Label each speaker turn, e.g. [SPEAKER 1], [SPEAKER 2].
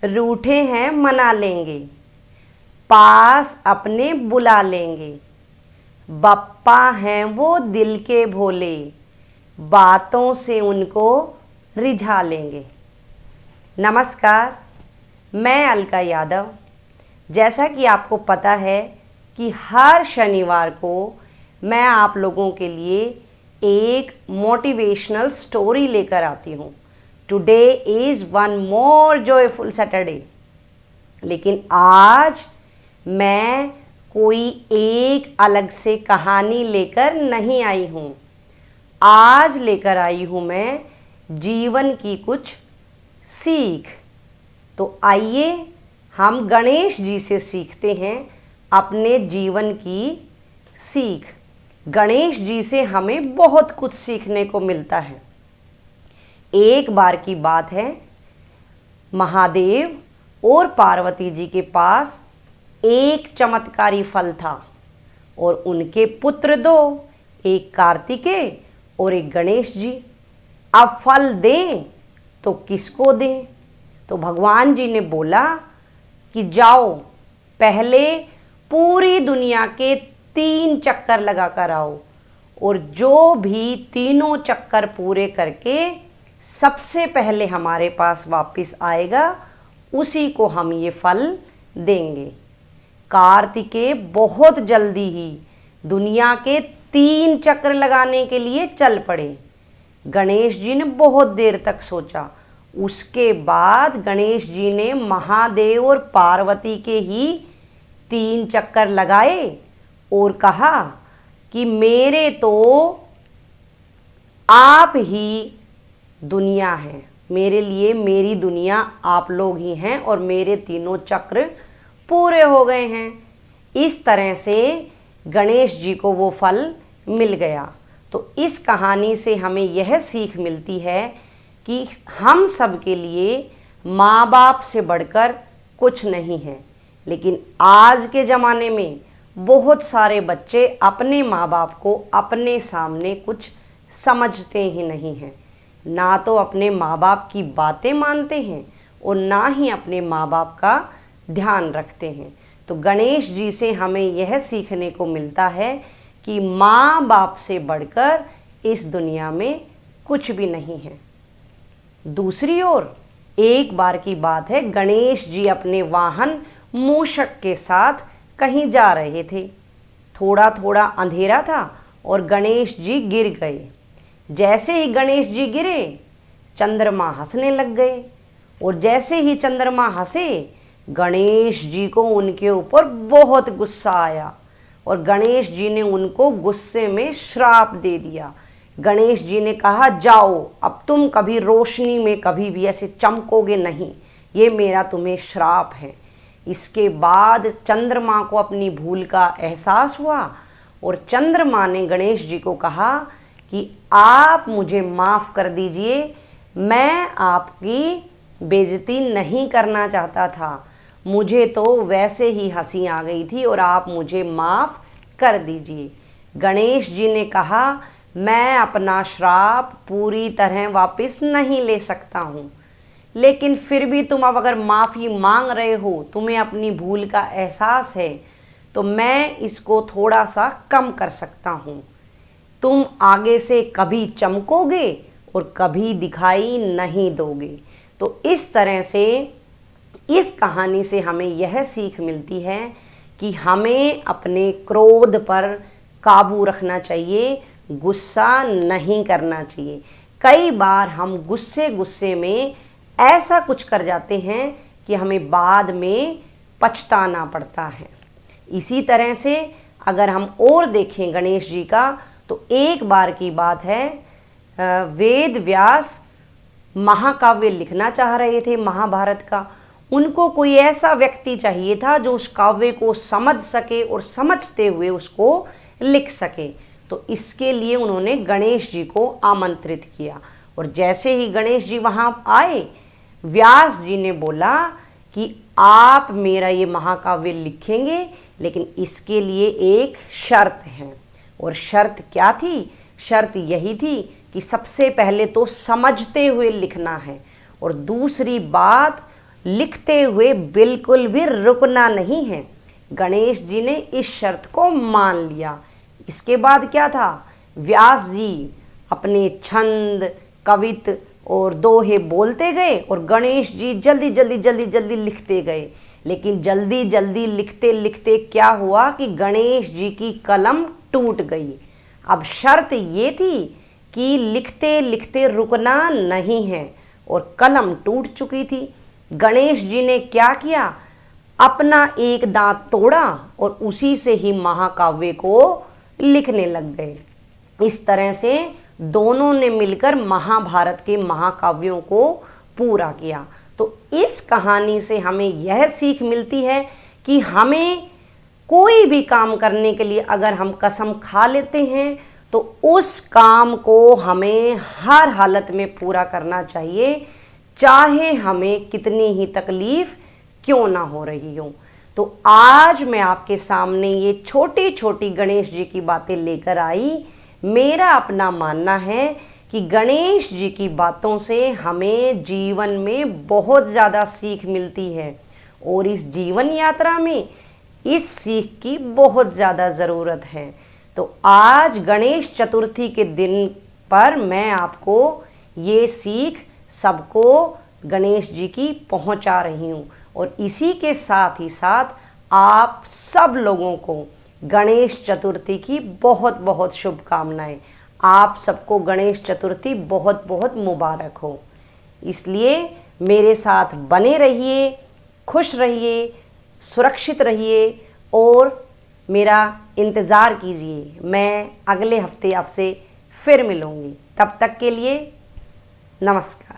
[SPEAKER 1] रूठे हैं मना लेंगे, पास अपने बुला लेंगे। बप्पा हैं वो दिल के भोले, बातों से उनको रिझा लेंगे। नमस्कार, मैं अलका यादव। जैसा कि आपको पता है कि हर शनिवार को मैं आप लोगों के लिए एक मोटिवेशनल स्टोरी लेकर आती हूँ। Today is one more joyful Saturday. लेकिन आज मैं कोई एक अलग से कहानी लेकर नहीं आई हूँ। आज लेकर आई हूँ मैं जीवन की कुछ सीख। तो आइए हम गणेश जी से सीखते हैं अपने जीवन की सीख। गणेश जी से हमें बहुत कुछ सीखने को मिलता है। एक बार की बात है, महादेव और पार्वती जी के पास एक चमत्कारी फल था और उनके पुत्र दो, एक कार्तिकेय और एक गणेश जी। अब फल दें तो किसको दें? तो भगवान जी ने बोला कि जाओ पहले पूरी दुनिया के 3 चक्कर लगा कर आओ, और जो भी तीनों चक्कर पूरे करके सबसे पहले हमारे पास वापस आएगा उसी को हम ये फल देंगे। कार्तिकेय बहुत जल्दी ही दुनिया के 3 चक्र लगाने के लिए चल पड़े। गणेश जी ने बहुत देर तक सोचा। उसके बाद गणेश जी ने महादेव और पार्वती के ही 3 चक्कर लगाए और कहा कि मेरे तो आप ही दुनिया है, मेरे लिए मेरी दुनिया आप लोग ही हैं और मेरे तीनों चक्र पूरे हो गए हैं। इस तरह से गणेश जी को वो फल मिल गया। तो इस कहानी से हमें यह सीख मिलती है कि हम सब के लिए माँ बाप से बढ़कर कुछ नहीं है। लेकिन आज के ज़माने में बहुत सारे बच्चे अपने माँ बाप को अपने सामने कुछ समझते ही नहीं हैं, ना तो अपने माँ बाप की बातें मानते हैं और ना ही अपने माँ बाप का ध्यान रखते हैं। तो गणेश जी से हमें यह सीखने को मिलता है कि माँ बाप से बढ़कर इस दुनिया में कुछ भी नहीं है। दूसरी ओर एक बार की बात है, गणेश जी अपने वाहन मूषक के साथ कहीं जा रहे थे। थोड़ा थोड़ा अंधेरा था और गणेश जी गिर गए। जैसे ही गणेश जी गिरे, चंद्रमा हंसने लग गए, और जैसे ही चंद्रमा हंसे, गणेश जी को उनके ऊपर बहुत गुस्सा आया और गणेश जी ने उनको गुस्से में श्राप दे दिया। गणेश जी ने कहा, जाओ अब तुम कभी रोशनी में कभी भी ऐसे चमकोगे नहीं, ये मेरा तुम्हें श्राप है। इसके बाद चंद्रमा को अपनी भूल का एहसास हुआ और चंद्रमा ने गणेश जी को कहा कि आप मुझे माफ़ कर दीजिए, मैं आपकी बेइज्जती नहीं करना चाहता था, मुझे तो वैसे ही हंसी आ गई थी और आप मुझे माफ़ कर दीजिए। गणेश जी ने कहा, मैं अपना श्राप पूरी तरह वापस नहीं ले सकता हूँ, लेकिन फिर भी तुम अब अगर माफ़ी मांग रहे हो, तुम्हें अपनी भूल का एहसास है, तो मैं इसको थोड़ा सा कम कर सकता हूँ। तुम आगे से कभी चमकोगे और कभी दिखाई नहीं दोगे। तो इस तरह से इस कहानी से हमें यह सीख मिलती है कि हमें अपने क्रोध पर काबू रखना चाहिए, गुस्सा नहीं करना चाहिए। कई बार हम गुस्से में ऐसा कुछ कर जाते हैं कि हमें बाद में पछताना पड़ता है। इसी तरह से अगर हम और देखें गणेश जी का, तो एक बार की बात है, वेद व्यास महाकाव्य लिखना चाह रहे थे महाभारत का। उनको कोई ऐसा व्यक्ति चाहिए था जो उस काव्य को समझ सके और समझते हुए उसको लिख सके। तो इसके लिए उन्होंने गणेश जी को आमंत्रित किया, और जैसे ही गणेश जी वहाँ आए, व्यास जी ने बोला कि आप मेरा ये महाकाव्य लिखेंगे, लेकिन इसके लिए एक शर्त है। और शर्त क्या थी? शर्त यही थी कि सबसे पहले तो समझते हुए लिखना है, और दूसरी बात लिखते हुए बिल्कुल भी रुकना नहीं है। गणेश जी ने इस शर्त को मान लिया। इसके बाद क्या था, व्यास जी अपने छंद, कवित और दोहे बोलते गए और गणेश जी जल्दी जल्दी जल्दी जल्दी लिखते गए। लेकिन जल्दी जल्दी लिखते लिखते क्या हुआ कि गणेश जी की कलम टूट गई। अब शर्त ये थी कि लिखते लिखते रुकना नहीं है और कलम टूट चुकी थी। गणेश जी ने क्या किया, अपना एक दांत तोड़ा और उसी से ही महाकाव्य को लिखने लग गए। इस तरह से दोनों ने मिलकर महाभारत के महाकाव्यों को पूरा किया। तो इस कहानी से हमें यह सीख मिलती है कि हमें कोई भी काम करने के लिए अगर हम कसम खा लेते हैं तो उस काम को हमें हर हालत में पूरा करना चाहिए, चाहे हमें कितनी ही तकलीफ क्यों ना हो रही हो। तो आज मैं आपके सामने ये छोटी छोटी गणेश जी की बातें लेकर आई। मेरा अपना मानना है कि गणेश जी की बातों से हमें जीवन में बहुत ज़्यादा सीख मिलती है और इस जीवन यात्रा में इस सीख की बहुत ज़्यादा ज़रूरत है। तो आज गणेश चतुर्थी के दिन पर मैं आपको ये सीख सबको गणेश जी की पहुंचा रही हूँ और इसी के साथ ही साथ आप सब लोगों को गणेश चतुर्थी की बहुत बहुत शुभकामनाएं। आप सबको गणेश चतुर्थी बहुत बहुत मुबारक हो। इसलिए मेरे साथ बने रहिए, खुश रहिए, सुरक्षित रहिए और मेरा इंतज़ार कीजिए। मैं अगले हफ्ते आपसे फिर मिलूँगी। तब तक के लिए नमस्कार।